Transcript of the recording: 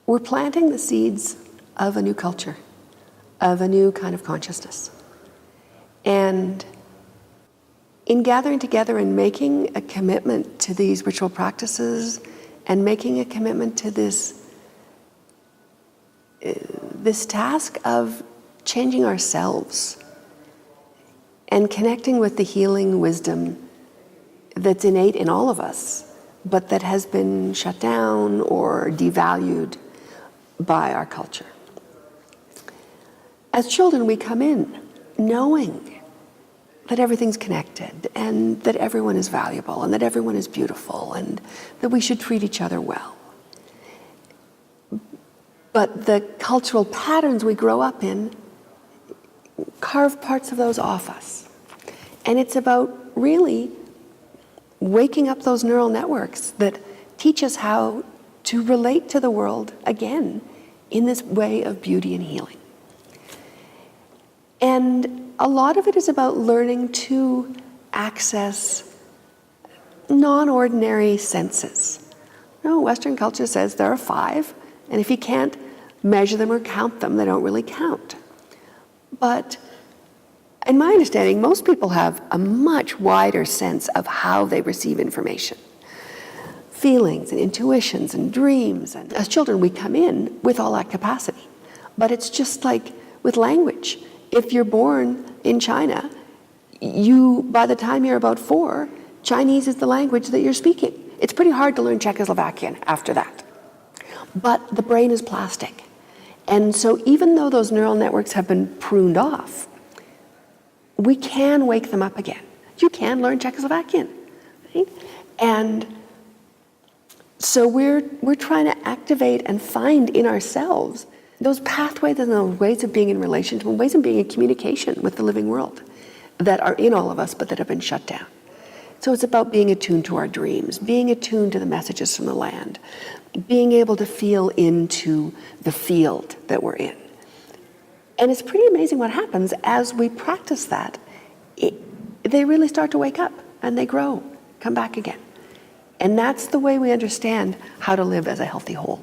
we're planting the seeds of a new culture, of a new kind of consciousness. And in gathering together and making a commitment to these ritual practices and making a commitment to this task of changing ourselves and connecting with the healing wisdom that's innate in all of us, but that has been shut down or devalued by our culture. As children, we come in knowing that everything's connected and that everyone is valuable and that everyone is beautiful and that we should treat each other well. But the cultural patterns we grow up in carve parts of those off us. And it's about really waking up those neural networks that teach us how to relate to the world again in this way of beauty and healing. And a lot of it is about learning to access non-ordinary senses. Western culture says there are 5, and if you can't measure them or count them, they don't really count. But in my understanding, most people have a much wider sense of how they receive information. Feelings and intuitions and dreams. And as children, we come in with all that capacity. But it's just like with language. If you're born in China, by the time you're about 4, Chinese is the language that you're speaking. It's pretty hard to learn Czechoslovakian after that. But the brain is plastic. And so even though those neural networks have been pruned off, we can wake them up again. You can learn Czechoslovakian, right? And so we're trying to activate and find in ourselves those pathways and those ways of being in relationship and ways of being in communication with the living world that are in all of us but that have been shut down. So it's about being attuned to our dreams, being attuned to the messages from the land, being able to feel into the field that we're in. And it's pretty amazing what happens as we practice that. They really start to wake up and they grow, come back again. And that's the way we understand how to live as a healthy whole.